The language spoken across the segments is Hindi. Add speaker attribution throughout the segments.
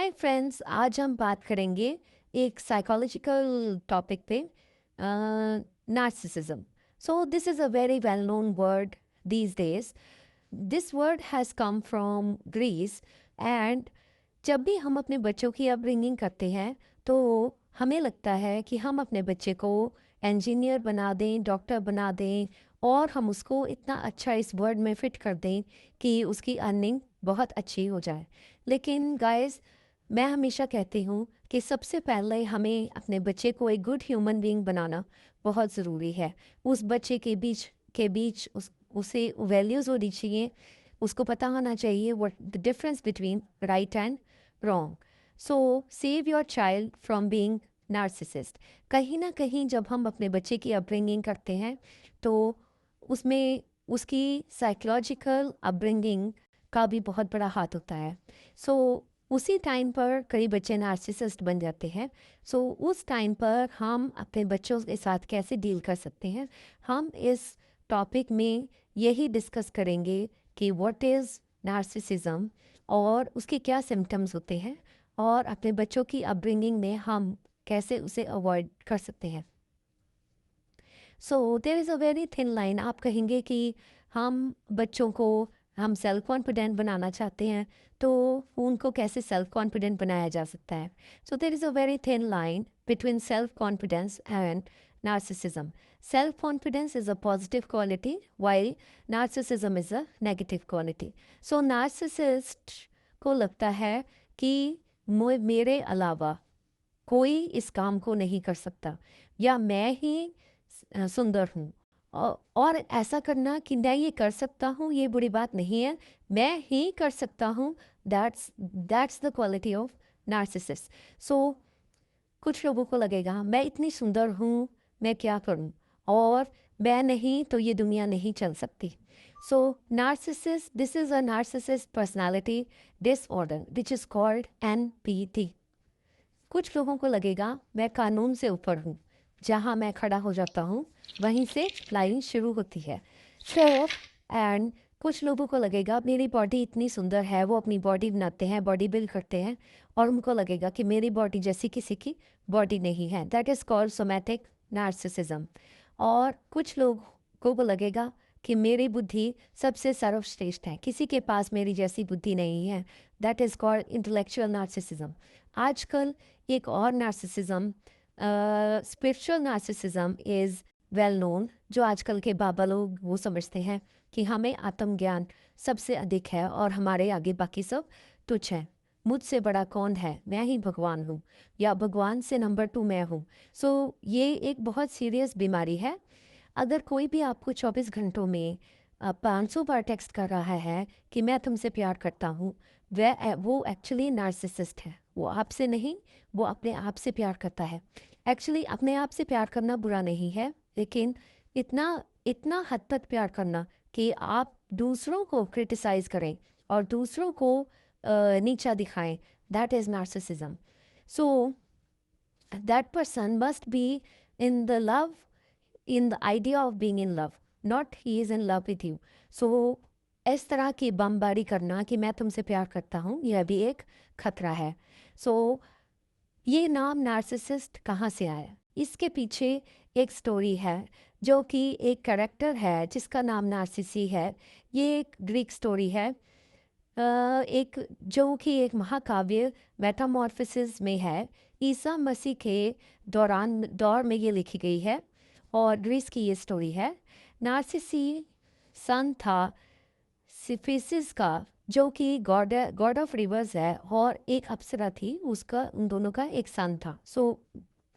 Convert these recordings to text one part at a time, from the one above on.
Speaker 1: हाय फ्रेंड्स, आज हम बात करेंगे एक साइकोलॉजिकल टॉपिक पे, narcissism. So this is a very well known word these days. This word has come from Greece. And जब भी हम अपने बच्चों की अपब्रिंगिंग करते हैं तो हमें लगता है कि हम अपने बच्चे को इंजीनियर बना दें, डॉक्टर बना दें, और हम उसको इतना अच्छा इस वर्ड में फिट कर दें कि उसकी अर्निंग बहुत अच्छी हो जाए. लेकिन गाइस, मैं हमेशा कहती हूँ कि सबसे पहले हमें अपने बच्चे को एक गुड ह्यूमन बीइंग बनाना बहुत ज़रूरी है. उस बच्चे के बीच उसे वैल्यूज़ होनी चाहिए. उसको पता होना चाहिए what the difference between right and wrong. So save your child from being narcissist. कहीं ना कहीं जब हम अपने बच्चे की अपब्रिंगिंग करते हैं तो उसमें उसकी साइकोलॉजिकल अपब्रिंगिंग का भी बहुत बड़ा हाथ होता है. सो उसी टाइम पर कई बच्चे नार्सिसिस्ट बन जाते हैं. सो उस टाइम पर हम अपने बच्चों के साथ कैसे डील कर सकते हैं, हम इस टॉपिक में यही डिस्कस करेंगे कि व्हाट इज़ नार्सिसिज्म और उसके क्या सिम्टम्स होते हैं, और अपने बच्चों की अपब्रिंगिंग में हम कैसे उसे अवॉइड कर सकते हैं. So there is a very thin line. आप कहेंगे कि हम बच्चों को हम सेल्फ कॉन्फिडेंट बनाना चाहते हैं, तो उनको कैसे सेल्फ कॉन्फिडेंट बनाया जा सकता है. So there is a very thin line between self confidence and narcissism. Self confidence is a positive quality while narcissism is a negative quality. So narcissist को लगता है कि मेरे अलावा कोई इस काम को नहीं कर सकता, या मैं ही सुंदर हूँ. और ऐसा करना कि मैं ये कर सकता हूँ ये बुरी बात नहीं है, मैं ही कर सकता हूँ. That's the quality of narcissist. So कुछ लोगों को लगेगा मैं इतनी सुंदर हूँ, मैं क्या करूँ, और मैं नहीं तो ये दुनिया नहीं चल सकती. So narcissist, this is a narcissist personality disorder which is called NPT. कुछ लोगों को लगेगा मैं कानून से ऊपर हूँ, जहाँ मैं खड़ा हो जाता हूँ वहीं से लाइन शुरू होती है. सो एंड कुछ लोगों को लगेगा मेरी बॉडी इतनी सुंदर है, वो अपनी बॉडी बनाते हैं, बॉडी बिल्ड करते हैं, और उनको लगेगा कि मेरी बॉडी जैसी किसी की बॉडी नहीं है. That is called somatic narcissism. और कुछ लोगों को लगेगा कि मेरी बुद्धि सबसे सर्वश्रेष्ठ है, किसी के पास मेरी जैसी बुद्धि नहीं है. That is called intellectual narcissism. आजकल एक और narcissism, spiritual narcissism is well known. जो आजकल के बाबा लोग वो समझते हैं कि हमें आत्मज्ञान सबसे अधिक है और हमारे आगे बाकी सब तुच्छ हैं. मुझसे बड़ा कौन है, मैं ही भगवान हूँ, या भगवान से नंबर 2 मैं हूँ. सो ये एक बहुत सीरियस बीमारी है. अगर कोई भी आपको 24 घंटों में 500 बार टेक्स्ट कर रहा है कि मैं तुमसे प्यार करता हूँ, वो एक्चुअली नार्सिसिस्ट है. वो आपसे नहीं, वो अपने आप से प्यार करता है. एक्चुअली अपने आप से प्यार करना बुरा नहीं है, लेकिन इतना इतना हद तक प्यार करना कि आप दूसरों को क्रिटिसाइज करें और दूसरों को नीचा दिखाएं, that is narcissism. So that person must be in the love, in the idea of being in love, not he is in love with you. So इस तरह की बमबारी करना कि मैं तुमसे प्यार करता हूँ, यह भी एक खतरा है. सो ये नाम नार्सिसिस्ट कहाँ से आया, इसके पीछे एक स्टोरी है, जो कि एक कैरेक्टर है जिसका नाम नार्सिसी है. ये एक ग्रीक स्टोरी है, एक जो कि एक महाकाव्य मेटामॉर्फोसिस में है. ईसा मसीह के दौर में ये लिखी गई है, और ग्रीस की ये स्टोरी है. नार्सिसी सन था सिफिसिस का, जो कि गॉड ऑफ रिवर्स है, और एक अप्सरा थी, उसका उन दोनों का एक सन था. सो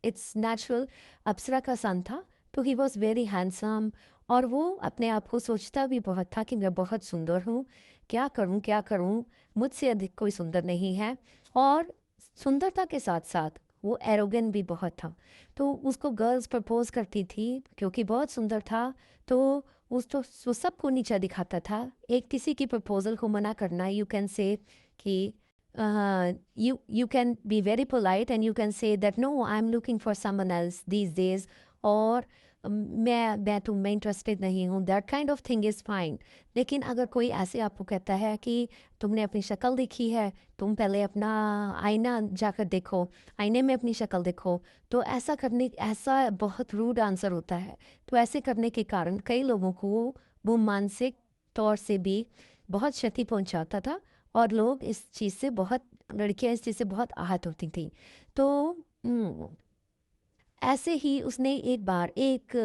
Speaker 1: इट्स नेचुरल, अप्सरा का सन था, तो ही वॉज वेरी हैंडसम. और वो अपने आप को सोचता भी बहुत था कि मैं बहुत सुंदर हूँ, क्या करूँ क्या करूँ, मुझसे अधिक कोई सुंदर नहीं है. और सुंदरता के साथ साथ वो एरोगेंट भी बहुत था. तो उसको गर्ल्स प्रपोज करती थी क्योंकि बहुत सुंदर था. तो वो सबको नीचा दिखाता था. एक किसी की प्रपोजल को मना करना, यू कैन से कि you can be very polite and you can say that no, I'm looking for someone else these days, or मैं तुम में इंटरेस्टेड नहीं हूँ, that kind of thing is fine. लेकिन अगर कोई ऐसे आपको कहता है कि तुमने अपनी शक्ल देखी है, तुम पहले अपना आईना जाकर देखो, आईने में अपनी शक्ल देखो, तो ऐसा बहुत रूड आंसर होता है। तो ऐसे करने के कारण कई लोगों को वो मानसिक तौर से भी बहुत क्षति पहुंचाता था, और लोग इस चीज़ से बहुत लड़कियां इस चीज़ से बहुत आहत होती थी। तो ऐसे ही उसने एक बार एक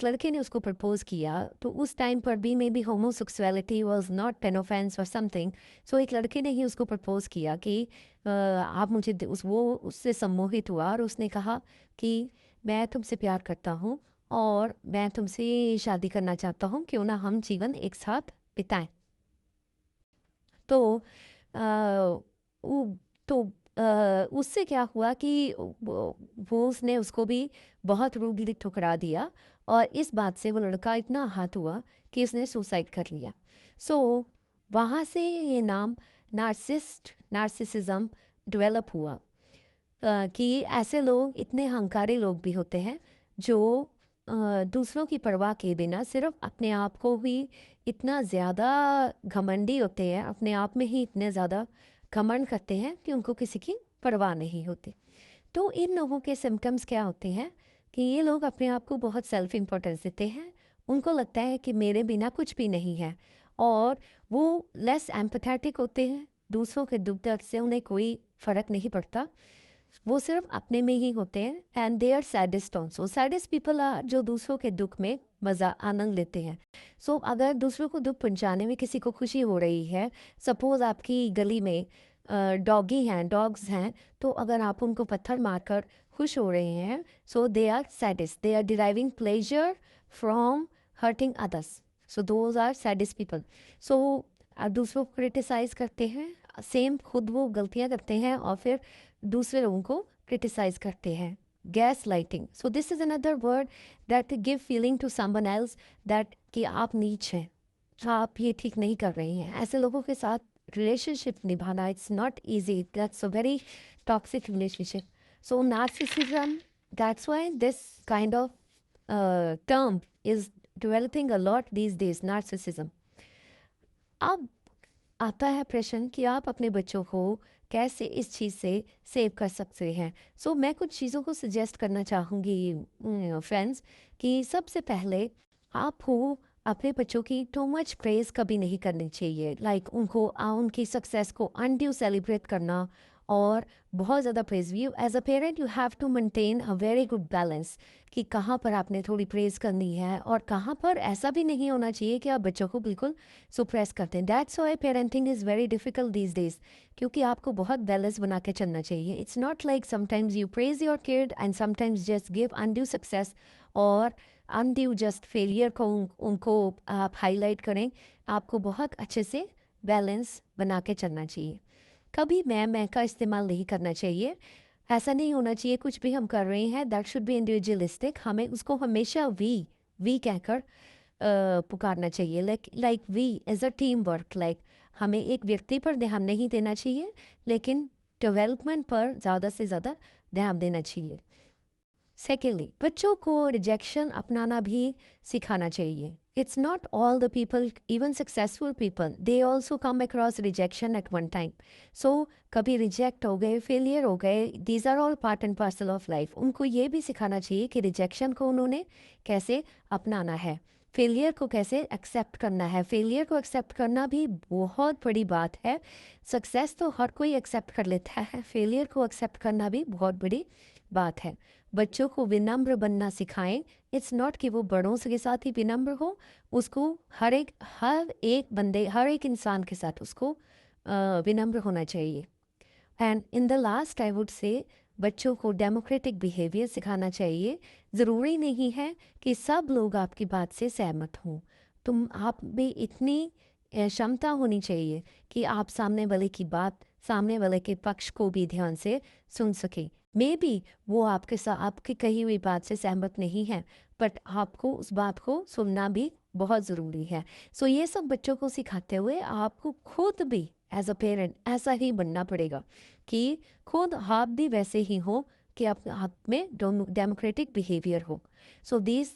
Speaker 1: लड़के ने उसको प्रपोज किया, तो उस टाइम पर भी may be homosexuality was not an offence और समथिंग। सो एक लड़के ने ही उसको प्रपोज किया कि आप मुझे वो उससे सम्मोहित हुआ और उसने कहा कि मैं तुमसे प्यार करता हूँ और मैं तुमसे शादी करना चाहता हूँ, क्यों ना हम जीवन एक साथ बिताएं। तो अ, उ तो उससे क्या हुआ कि वो उसने उसको भी बहुत रूडली ठुकरा दिया, और इस बात से वो लड़का इतना आहत हुआ कि उसने सुसाइड कर लिया। सो वहाँ से ये नाम नार्सिसिज्म डेवलप हुआ, कि ऐसे लोग, इतने अहंकारी लोग भी होते हैं जो दूसरों की परवाह किए बिना सिर्फ अपने आप को ही इतना ज़्यादा घमंडी होते हैं, अपने आप में ही इतने ज़्यादा घमंड करते हैं कि उनको किसी की परवाह नहीं होती। तो इन लोगों के सिम्टम्स क्या होते हैं कि ये लोग अपने आप को बहुत सेल्फ इम्पोर्टेंस देते हैं, उनको लगता है कि मेरे बिना कुछ भी नहीं है, और वो लेस एम्पथेटिक होते हैं, दूसरों के दुख दर्द से उन्हें कोई फ़र्क नहीं पड़ता, वो सिर्फ अपने में ही होते हैं। And they are saddest also. Saddest people are जो दूसरों के दुख में मज़ा आनंद लेते हैं। सो अगर दूसरों को दुख पहुंचाने में किसी को खुशी हो रही है, सपोज आपकी गली में डॉग्स हैं, तो अगर आप उनको पत्थर मारकर खुश हो रहे हैं, so they are sadist, they are deriving pleasure from hurting others. So those are sadist people. So दूसरों को क्रिटिसाइज करते हैं, सेम खुद वो गलतियां करते हैं और फिर दूसरे लोगों को क्रिटिसाइज करते हैं। Gas lighting, so this is another word that give feeling to someone else that कि आप नीच हैं, आप ये ठीक नहीं कर रही हैं। ऐसे लोगों के साथ रिलेशनशिप निभाना, it's not easy, that's a very toxic relationship. So narcissism, that's why this kind of term is developing a lot these days, narcissism. अब आता है प्रश्न कि आप अपने बच्चों को कैसे इस चीज़ से सेव कर सकते हैं। सो मैं कुछ चीज़ों को सजेस्ट करना चाहूँगी फ्रेंड्स, कि सबसे पहले आपको अपने बच्चों की टू मच प्रेज कभी नहीं करनी चाहिए। उनको उनकी सक्सेस को अनड्यू सेलिब्रेट करना और बहुत ज़्यादा praise, you as a parent you have to maintain a very good balance, कि कहाँ पर आपने थोड़ी प्रेज करनी है और कहाँ पर ऐसा भी नहीं होना चाहिए कि आप बच्चों को बिल्कुल सुप्रेस करते हैं। That's why parenting is very difficult these days, क्योंकि आपको बहुत बैलेंस बना के चलना चाहिए। It's not like sometimes you praise your kid and sometimes just give undue success और अनड्यू जस्ट फेलियर को उनको आप हाईलाइट करें। आपको बहुत अच्छे से बैलेंस बना के चलना चाहिए। कभी मैं का इस्तेमाल नहीं करना चाहिए। ऐसा नहीं होना चाहिए कुछ भी हम कर रहे हैं दैट शुड बी इंडिविजुअलिस्टिक, हमें उसको हमेशा वी कहकर पुकारना चाहिए। Like we as a team work, like हमें एक व्यक्ति पर ध्यान नहीं देना चाहिए, लेकिन डेवलपमेंट पर ज़्यादा से ज़्यादा ध्यान देना चाहिए। सेकेंडली, बच्चों को रिजेक्शन अपनाना भी सिखाना चाहिए। It's not all the people, even successful people, they also come across rejection at one time. So कभी रिजेक्ट हो गए, फेलियर हो गए, these are all part and parcel of life. उनको ये भी सिखाना चाहिए कि रिजेक्शन को उन्होंने कैसे अपनाना है, फेलियर को कैसे एक्सेप्ट करना है। फेलियर को एक्सेप्ट करना भी बहुत बड़ी बात है। सक्सेस तो हर कोई एक्सेप्ट कर लेता है, फेलियर को एक्सेप्ट करना भी बहुत बड़ी बात है। बच्चों को विनम्र बनना सिखाएं। इट्स नॉट कि वो बड़ों के साथ ही विनम्र हो, उसको हर एक इंसान के साथ उसको विनम्र होना चाहिए। And in the last I would say, बच्चों को डेमोक्रेटिक बिहेवियर सिखाना चाहिए। ज़रूरी नहीं है कि सब लोग आपकी बात से सहमत हों। आप में इतनी क्षमता होनी चाहिए कि आप सामने वाले की बात, सामने वाले के पक्ष को भी ध्यान से सुन सकें। मे बी वो आपकी कही हुई बात से सहमत नहीं है, बट आपको उस बात को सुनना भी बहुत ज़रूरी है। सो ये सब बच्चों को सिखाते हुए आपको खुद भी एज अ पेरेंट ऐसा ही बनना पड़ेगा कि खुद आप भी वैसे ही हो कि आप में डेमोक्रेटिक बिहेवियर हो। सो दीज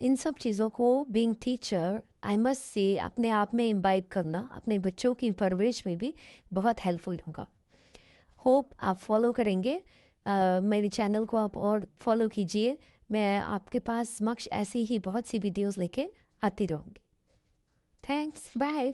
Speaker 1: इन सब चीज़ों को being teacher I must say अपने आप में इम्बाइब करना अपने बच्चों की परवरिश में भी बहुत हेल्पफुल होगा। होप आप फॉलो करेंगे। मेरे चैनल को आप और फॉलो कीजिए। मैं आपके पास समक्ष ऐसी ही बहुत सी वीडियोस लेके आती रहूँगी। Thanks, bye.